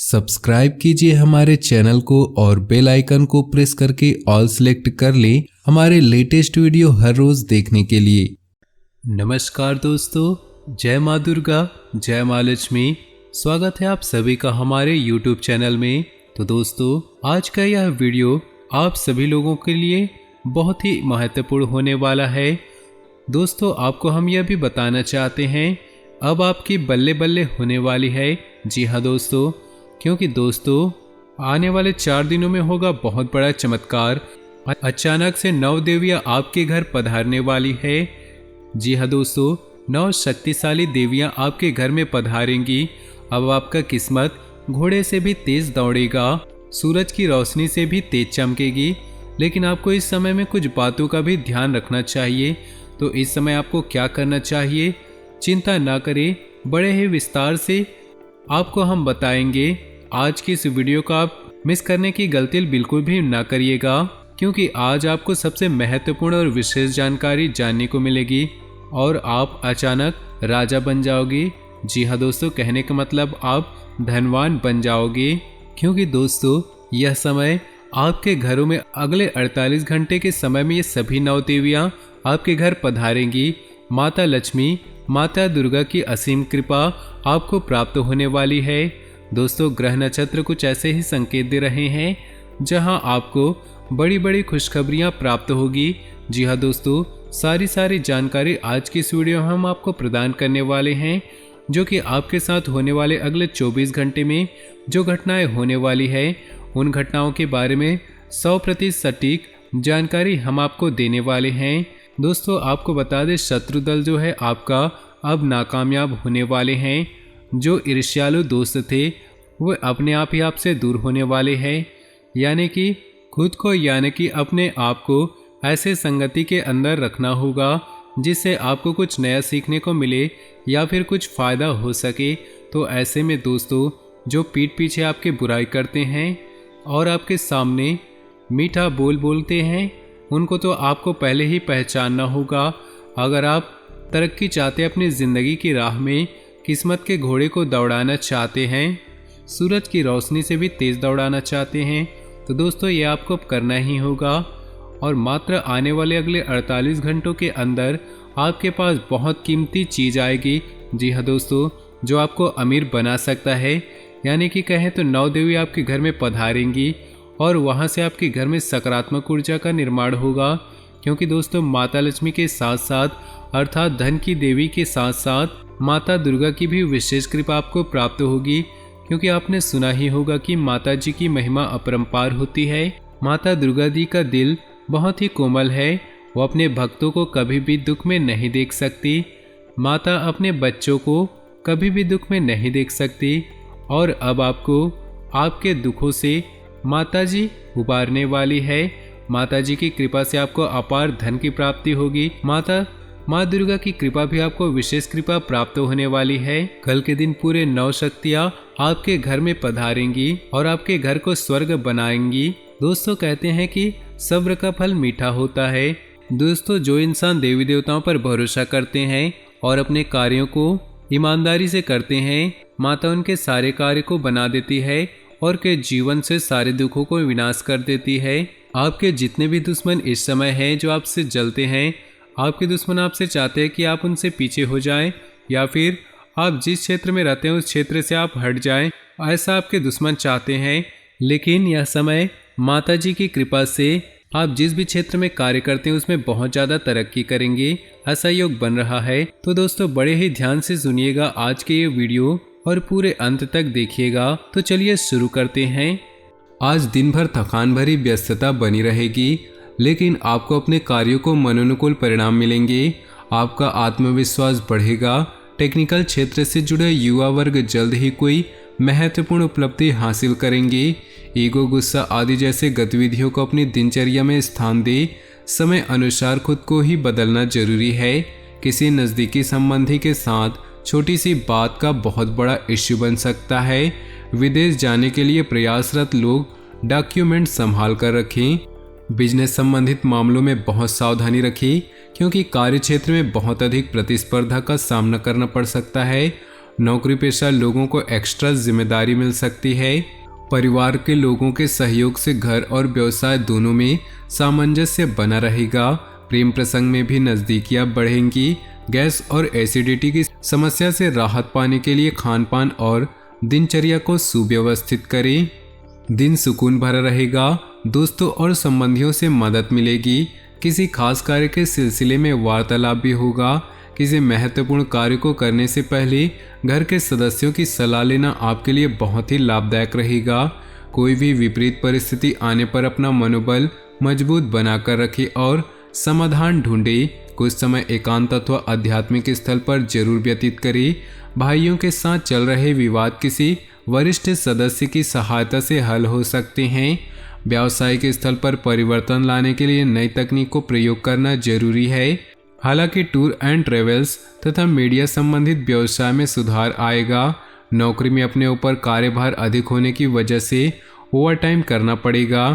Subscribe कीजिए हमारे channel को और बेल आइकन को प्रेस करके ऑल सेलेक्ट कर लें हमारे लेटेस्ट वीडियो हर रोज देखने के लिए। नमस्कार दोस्तों, जय माँ दुर्गा, जय माँ लक्ष्मी। स्वागत है आप सभी का हमारे YouTube चैनल में। तो दोस्तों, आज का यह वीडियो आप सभी लोगों के लिए बहुत ही महत्वपूर्ण होने वाला है। दोस्तों, आपको हम यह भी बताना चाहते हैं अब आपकी बल्ले बल्ले होने वाली है। जी हाँ दोस्तों, क्योंकि दोस्तों आने वाले 4 दिनों में होगा बहुत बड़ा चमत्कार। अचानक से 9 देवियाँ आपके घर पधारने वाली है। जी हाँ दोस्तों, 9 शक्तिशाली देवियाँ आपके घर में पधारेंगी। अब आपका किस्मत घोड़े से भी तेज दौड़ेगा, सूरज की रोशनी से भी तेज चमकेगी। लेकिन आपको इस समय में कुछ बातों का भी ध्यान रखना चाहिए। तो इस समय आपको क्या करना चाहिए, चिंता ना करें, बड़े ही विस्तार से आपको हम बताएंगे। आज की इस वीडियो को आप मिस करने की गलती बिल्कुल भी ना करिएगा, क्योंकि आज आपको सबसे महत्वपूर्ण और विशेष जानकारी जानने को मिलेगी और आप अचानक राजा बन जाओगे। जी हाँ दोस्तों, कहने का मतलब आप धनवान बन जाओगे, क्योंकि दोस्तों यह समय आपके घरों में अगले 48 घंटे के समय में ये सभी 9 देवियाँ आपके घर पधारेंगी। माता लक्ष्मी, माता दुर्गा की असीम कृपा आपको प्राप्त होने वाली है। दोस्तों, ग्रह नक्षत्र कुछ ऐसे ही संकेत दे रहे हैं जहां आपको बड़ी बड़ी खुशखबरियां प्राप्त होगी। जी हाँ दोस्तों, सारी जानकारी आज की इस वीडियो में हम आपको प्रदान करने वाले हैं, जो कि आपके साथ होने वाले अगले 24 घंटे में जो घटनाएं होने वाली है उन घटनाओं के बारे में 100% सटीक जानकारी हम आपको देने वाले हैं। दोस्तों, आपको बता दें, शत्रु दल जो है आपका अब नाकामयाब होने वाले हैं। जो ईर्ष्यालु दोस्त थे वो अपने आप ही आपसे दूर होने वाले हैं। यानी कि खुद को अपने आप को ऐसे संगति के अंदर रखना होगा जिससे आपको कुछ नया सीखने को मिले या फिर कुछ फ़ायदा हो सके। तो ऐसे में दोस्तों, जो पीठ पीछे आपके बुराई करते हैं और आपके सामने मीठा बोल बोलते हैं, उनको तो आपको पहले ही पहचानना होगा। अगर आप तरक्की चाहते हैं, अपनी ज़िंदगी की राह में किस्मत के घोड़े को दौड़ाना चाहते हैं, सूरज की रोशनी से भी तेज़ दौड़ाना चाहते हैं, तो दोस्तों ये आपको अब करना ही होगा। और मात्र आने वाले अगले 48 घंटों के अंदर आपके पास बहुत कीमती चीज़ आएगी। जी हाँ दोस्तों, जो आपको अमीर बना सकता है। यानी कि कहें तो 9 देवी आपके घर में पधारेंगी और वहाँ से आपके घर में सकारात्मक ऊर्जा का निर्माण होगा। क्योंकि दोस्तों माता लक्ष्मी के साथ साथ अर्थात धन की देवी के साथ साथ माता दुर्गा की भी विशेष कृपा आपको प्राप्त होगी। क्योंकि आपने सुना ही होगा कि माता जी की महिमा अपरंपार होती है। माता दुर्गा जी का दिल बहुत ही कोमल है, वो अपने भक्तों को कभी भी दुख में नहीं देख सकती। माता अपने बच्चों को कभी भी दुख में नहीं देख सकती। और अब आपको आपके दुखों से माता जी उबारने वाली है। माता जी की कृपा से आपको अपार धन की प्राप्ति होगी। माँ दुर्गा की कृपा भी आपको विशेष कृपा प्राप्त होने वाली है। कल के दिन पूरे 9 शक्तियाँ आपके घर में पधारेंगी और आपके घर को स्वर्ग बनाएंगी। दोस्तों, कहते हैं कि सब्र का फल मीठा होता है। दोस्तों, जो इंसान देवी देवताओं पर भरोसा करते हैं और अपने कार्यों को ईमानदारी से करते हैं, माता उनके सारे कार्य को बना देती है और के जीवन से सारे दुखों को विनाश कर देती है। आपके जितने भी दुश्मन इस समय हैं जो आपसे जलते हैं, आपके दुश्मन आपसे चाहते हैं कि आप उनसे पीछे हो जाएं या फिर आप जिस क्षेत्र में रहते हैं उस क्षेत्र से आप हट जाएं, ऐसा आपके दुश्मन चाहते हैं। लेकिन यह समय माता जी की कृपा से आप जिस भी क्षेत्र में कार्य करते हैं उसमें बहुत ज़्यादा तरक्की करेंगे, ऐसा योग बन रहा है। तो दोस्तों, बड़े ही ध्यान से सुनिएगा आज के ये वीडियो और पूरे अंत तक देखिएगा। तो चलिए शुरू करते हैं। आज दिन भर थकान भरी व्यस्तता बनी रहेगी, लेकिन आपको अपने कार्यों को मनोनुकूल परिणाम मिलेंगे। आपका आत्मविश्वास बढ़ेगा। टेक्निकल क्षेत्र से जुड़े युवा वर्ग जल्द ही कोई महत्वपूर्ण उपलब्धि हासिल करेंगे। ईगो, गुस्सा आदि जैसे गतिविधियों को अपनी दिनचर्या में स्थान दे। समय अनुसार खुद को ही बदलना जरूरी है। किसी नज़दीकी संबंधी के साथ छोटी सी बात का बहुत बड़ा इश्यू बन सकता है। विदेश जाने के लिए प्रयासरत लोग डॉक्यूमेंट संभाल कर रखें। बिजनेस संबंधित मामलों में बहुत सावधानी रखें, क्योंकि कार्य क्षेत्र में बहुत अधिक प्रतिस्पर्धा का सामना करना पड़ सकता है। नौकरी पेशा लोगों को एक्स्ट्रा जिम्मेदारी मिल सकती है। परिवार के लोगों के सहयोग से घर और व्यवसाय दोनों में सामंजस्य बना रहेगा। प्रेम प्रसंग में भी नजदीकियां बढ़ेंगी। गैस और एसिडिटी की समस्या से राहत पाने के लिए खान पान और दिनचर्या को सुव्यवस्थित करें। दिन सुकून भरा रहेगा। दोस्तों और संबंधियों से मदद मिलेगी। किसी खास कार्य के सिलसिले में वार्तालाप भी होगा। किसी महत्वपूर्ण कार्य को करने से पहले घर के सदस्यों की सलाह लेना आपके लिए बहुत ही लाभदायक रहेगा। कोई भी विपरीत परिस्थिति आने पर अपना मनोबल मजबूत बनाकर रखें और समाधान ढूंढे। कुछ समय एकांत अथवा आध्यात्मिक स्थल पर जरूर व्यतीत करें। भाइयों के साथ चल रहे विवाद किसी वरिष्ठ सदस्य की सहायता से हल हो सकते हैं। व्यावसायिक स्थल पर परिवर्तन लाने के लिए नई तकनीक को प्रयोग करना जरूरी है। हालांकि टूर एंड ट्रेवल्स तथा मीडिया संबंधित व्यवसाय में सुधार आएगा। नौकरी में अपने ऊपर कार्यभार अधिक होने की वजह से ओवरटाइम करना पड़ेगा।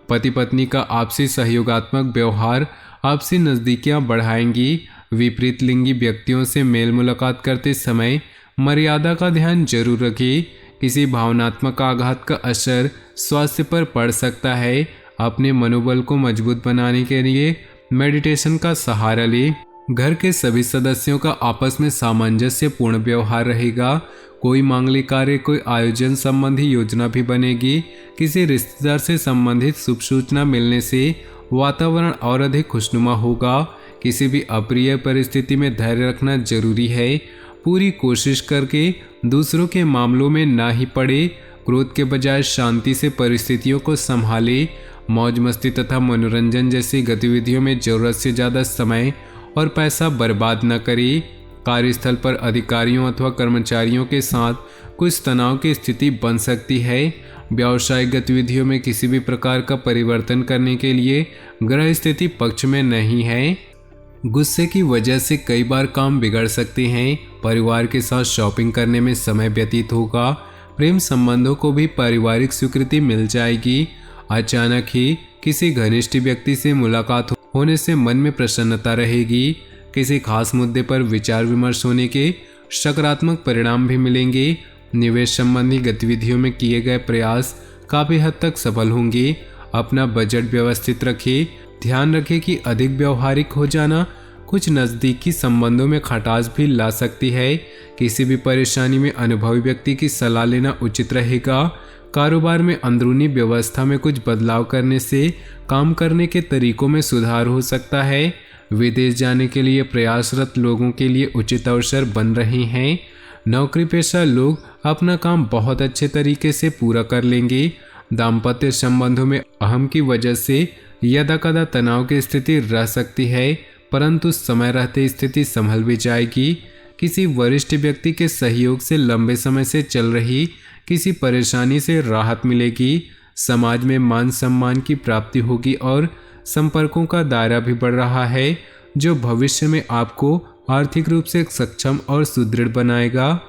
पति पत्नी का आपसी सहयोगात्मक व्यवहार आपसी नज़दीकियां बढ़ाएंगी। विपरीत लिंगी व्यक्तियों से मेल मुलाकात करते समय मर्यादा का ध्यान जरूर रखें। किसी भावनात्मक आघात का असर स्वास्थ्य पर पड़ सकता है। अपने मनोबल को मजबूत बनाने के लिए मेडिटेशन का सहारा लें। घर के सभी सदस्यों का आपस में सामंजस्यपूर्ण व्यवहार रहेगा। कोई मांगलिक कार्य, कोई आयोजन संबंधी योजना भी बनेगी। किसी रिश्तेदार से संबंधित शुभ सूचना मिलने से वातावरण और अधिक खुशनुमा होगा। किसी भी अप्रिय परिस्थिति में धैर्य रखना जरूरी है। पूरी कोशिश करके दूसरों के मामलों में ना ही पड़े। क्रोध के बजाय शांति से परिस्थितियों को संभाले। मौज मस्ती तथा मनोरंजन जैसी गतिविधियों में जरूरत से ज़्यादा समय और पैसा बर्बाद न करें। कार्यस्थल पर अधिकारियों अथवा कर्मचारियों के साथ कुछ तनाव की स्थिति बन सकती है। व्यावसायिक गतिविधियों में किसी भी प्रकार का परिवर्तन करने के लिए ग्रह स्थिति पक्ष में नहीं है। गुस्से की वजह से कई बार काम बिगड़ सकते हैं। परिवार के साथ शॉपिंग करने में समय व्यतीत होगा। प्रेम संबंधों को भी पारिवारिक स्वीकृति मिल जाएगी। अचानक ही किसी घनिष्ठ व्यक्ति से मुलाकात होने से मन में प्रसन्नता रहेगी। किसी खास मुद्दे पर विचार विमर्श होने के सकारात्मक परिणाम भी मिलेंगे। निवेश संबंधी गतिविधियों में किए गए प्रयास काफ़ी हद तक सफल होंगे। अपना बजट व्यवस्थित रखें। ध्यान रखें कि अधिक व्यवहारिक हो जाना कुछ नज़दीकी संबंधों में खटास भी ला सकती है। किसी भी परेशानी में अनुभवी व्यक्ति की सलाह लेना उचित रहेगा। कारोबार में अंदरूनी व्यवस्था में कुछ बदलाव करने से काम करने के तरीकों में सुधार हो सकता है। विदेश जाने के लिए प्रयासरत लोगों के लिए उचित अवसर बन रहे हैं। नौकरी पेशा लोग अपना काम बहुत अच्छे तरीके से पूरा कर लेंगे। दाम्पत्य संबंधों में अहम की वजह से यदाकदा तनाव की स्थिति रह सकती है, परंतु समय रहते स्थिति संभल भी जाएगी। किसी वरिष्ठ व्यक्ति के सहयोग से लंबे समय से चल रही किसी परेशानी से राहत मिलेगी। समाज में मान सम्मान की प्राप्ति होगी और संपर्कों का दायरा भी बढ़ रहा है, जो भविष्य में आपको आर्थिक रूप से सक्षम और सुदृढ़ बनाएगा।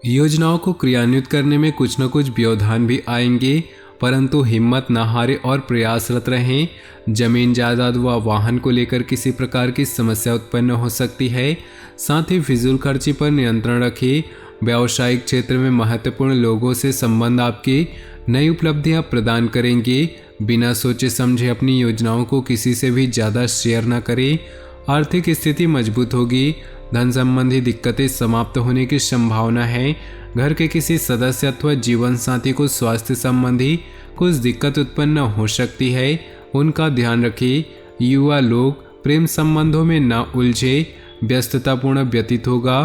योजनाओं को क्रियान्वित करने में कुछ न कुछ व्यवधान भी आएंगे, परंतु हिम्मत न हारे और प्रयासरत रहें। जमीन जायदाद व वाहन को लेकर किसी प्रकार की समस्या उत्पन्न हो सकती है। साथ ही फिजूल खर्ची पर नियंत्रण रखें। व्यावसायिक क्षेत्र में महत्वपूर्ण लोगों से संबंध आपकी नई उपलब्धियां प्रदान करेंगे। बिना सोचे समझे अपनी योजनाओं को किसी से भी ज़्यादा शेयर न करें। आर्थिक स्थिति मजबूत होगी। धन संबंधी दिक्कतें समाप्त होने की संभावना है। घर के किसी सदस्य अथवा जीवन साथी को स्वास्थ्य संबंधी कुछ दिक्कत उत्पन्न हो सकती है, उनका ध्यान रखें। युवा लोग प्रेम संबंधों में न उलझे। व्यस्ततापूर्ण व्यतीत होगा।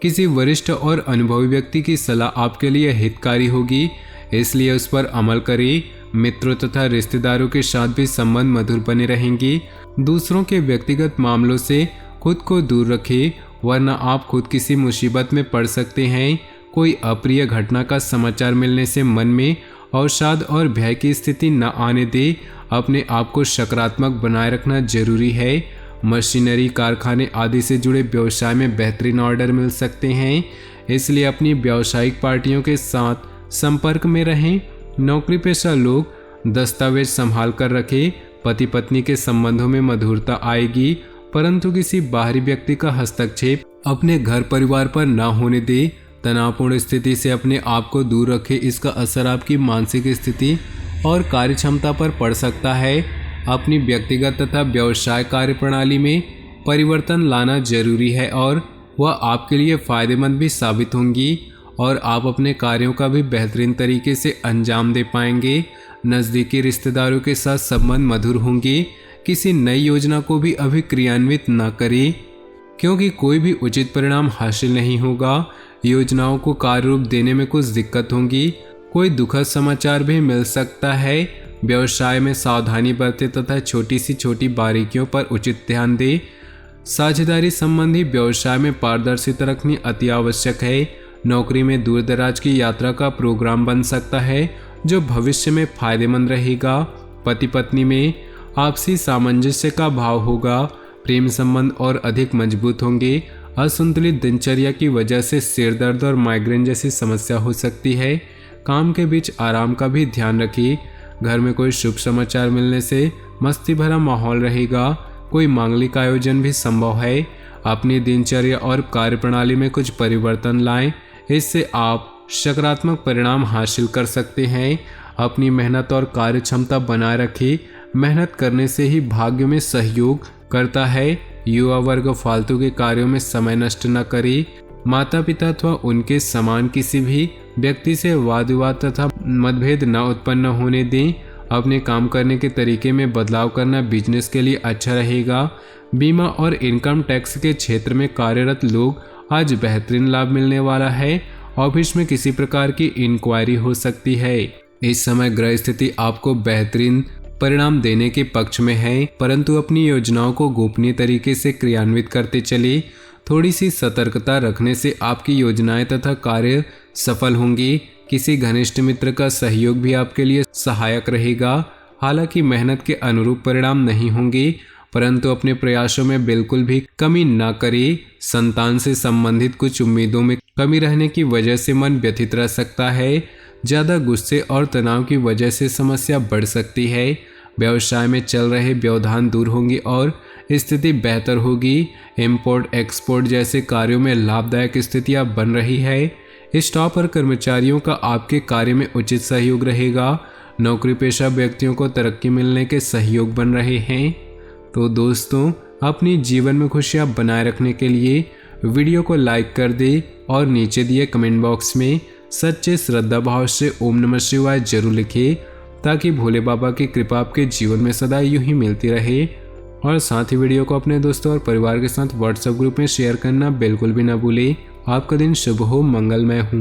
किसी वरिष्ठ और अनुभवी व्यक्ति की सलाह आपके लिए हितकारी होगी, इसलिए उस पर अमल करें। मित्रों तथा रिश्तेदारों के साथ भी संबंध मधुर बने रहेंगे। दूसरों के व्यक्तिगत मामलों से खुद को दूर रखें, वरना आप खुद किसी मुसीबत में पड़ सकते हैं। कोई अप्रिय घटना का समाचार मिलने से मन में अवसाद और भय की स्थिति न आने दे। अपने आप को सकारात्मक बनाए रखना जरूरी है। मशीनरी, कारखाने आदि से जुड़े व्यवसाय में बेहतरीन ऑर्डर मिल सकते हैं, इसलिए अपनी व्यावसायिक पार्टियों के साथ संपर्क में रहें। नौकरी पेशा लोग दस्तावेज संभाल कर रखें। पति पत्नी के संबंधों में मधुरता आएगी, परंतु किसी बाहरी व्यक्ति का हस्तक्षेप अपने घर परिवार पर न होने दे, तनावपूर्ण स्थिति से अपने आप को दूर रखें। इसका असर आपकी मानसिक स्थिति और कार्यक्षमता पर पड़ सकता है। अपनी व्यक्तिगत तथा व्यवसाय कार्यप्रणाली में परिवर्तन लाना जरूरी है और वह आपके लिए फ़ायदेमंद भी साबित होंगी और आप अपने कार्यों का भी बेहतरीन तरीके से अंजाम दे पाएंगे। नज़दीकी रिश्तेदारों के साथ संबंध मधुर होंगे। किसी नई योजना को भी अभी क्रियान्वित न करें, क्योंकि कोई भी उचित परिणाम हासिल नहीं होगा। योजनाओं को कार्य रूप देने में कुछ दिक्कत होगी। कोई दुखद समाचार भी मिल सकता है। व्यवसाय में सावधानी बरतें तथा छोटी सी छोटी बारीकियों पर उचित ध्यान दें। साझेदारी संबंधी व्यवसाय में पारदर्शिता रखनी अति आवश्यक है। नौकरी में दूर दराज की यात्रा का प्रोग्राम बन सकता है, जो भविष्य में फायदेमंद रहेगा। पति पत्नी में आपसी सामंजस्य का भाव होगा। प्रेम संबंध और अधिक मजबूत होंगे। असंतुलित दिनचर्या की वजह से सिर दर्द और माइग्रेन जैसी समस्या हो सकती है। काम के बीच आराम का भी ध्यान रखिए। घर में कोई शुभ समाचार मिलने से मस्ती भरा माहौल रहेगा। कोई मांगलिक आयोजन भी संभव है। अपनी दिनचर्या और कार्यप्रणाली में कुछ परिवर्तन लाएं, इससे आप सकारात्मक परिणाम हासिल कर सकते हैं। अपनी मेहनत और कार्यक्षमता बनाए रखें। मेहनत करने से ही भाग्य में सहयोग करता है। युवा वर्ग फालतू के कार्यों में समय नष्ट न करे। माता पिता अथवा उनके समान किसी भी व्यक्ति से वाद विवाद तथा मतभेद न उत्पन्न होने दें। अपने काम करने के तरीके में बदलाव करना बिजनेस के लिए अच्छा रहेगा। बीमा और इनकम टैक्स के क्षेत्र में कार्यरत लोग आज बेहतरीन लाभ मिलने वाला है। ऑफिस में किसी प्रकार की इंक्वायरी हो सकती है। इस समय ग्रह स्थिति आपको बेहतरीन परिणाम देने के पक्ष में है, परंतु अपनी योजनाओं को गोपनीय तरीके से क्रियान्वित करते चले। थोड़ी सी सतर्कता रखने से आपकी योजनाएं तथा कार्य सफल होंगी। किसी घनिष्ठ मित्र का सहयोग भी आपके लिए सहायक रहेगा। हालांकि मेहनत के अनुरूप परिणाम नहीं होंगे, परंतु अपने प्रयासों में बिल्कुल भी कमी न करें। संतान से संबंधित कुछ उम्मीदों में कमी रहने की वजह से मन व्यथित रह सकता है। ज़्यादा गुस्से और तनाव की वजह से समस्या बढ़ सकती है। व्यवसाय में चल रहे व्यवधान दूर होंगे और स्थिति बेहतर होगी। इंपोर्ट एक्सपोर्ट जैसे कार्यों में लाभदायक स्थितियां बन रही है। स्टाफ और कर्मचारियों का आपके कार्य में उचित सहयोग रहेगा। नौकरी पेशा व्यक्तियों को तरक्की मिलने के सहयोग बन रहे हैं। तो दोस्तों, अपनी जीवन में खुशियां बनाए रखने के लिए वीडियो को लाइक कर दे और नीचे दिए कमेंट बॉक्स में सच्चे श्रद्धा भाव से ओम नमः शिवाय जरूर लिखें, ताकि भोले बाबा की कृपा आपके जीवन में सदा यूं ही मिलती रहे। और साथ ही वीडियो को अपने दोस्तों और परिवार के साथ व्हाट्सएप ग्रुप में शेयर करना बिल्कुल भी ना भूलें। आपका दिन शुभ हो, मंगलमय हो।